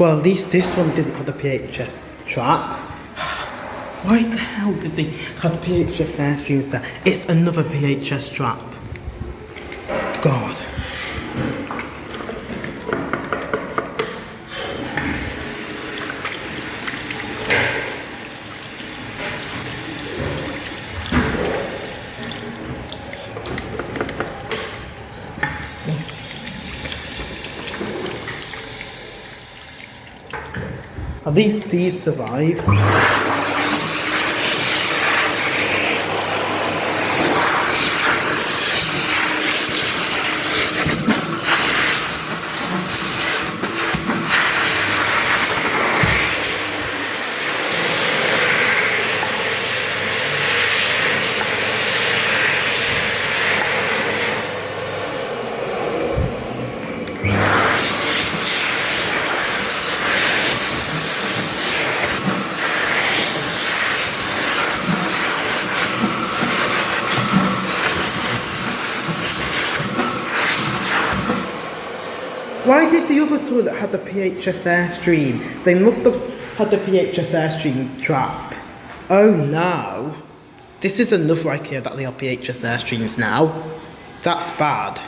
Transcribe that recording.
Well, at least this one didn't have the PHS trap. Why the hell did they have PHS Airstreams there? It's another PHS trap. God. At least these survived. Why did the other toilet have the PHS Airstream? They must have had the PHS Airstream trap. Oh no. This is another IKEA that they have PHS Airstreams now. That's bad.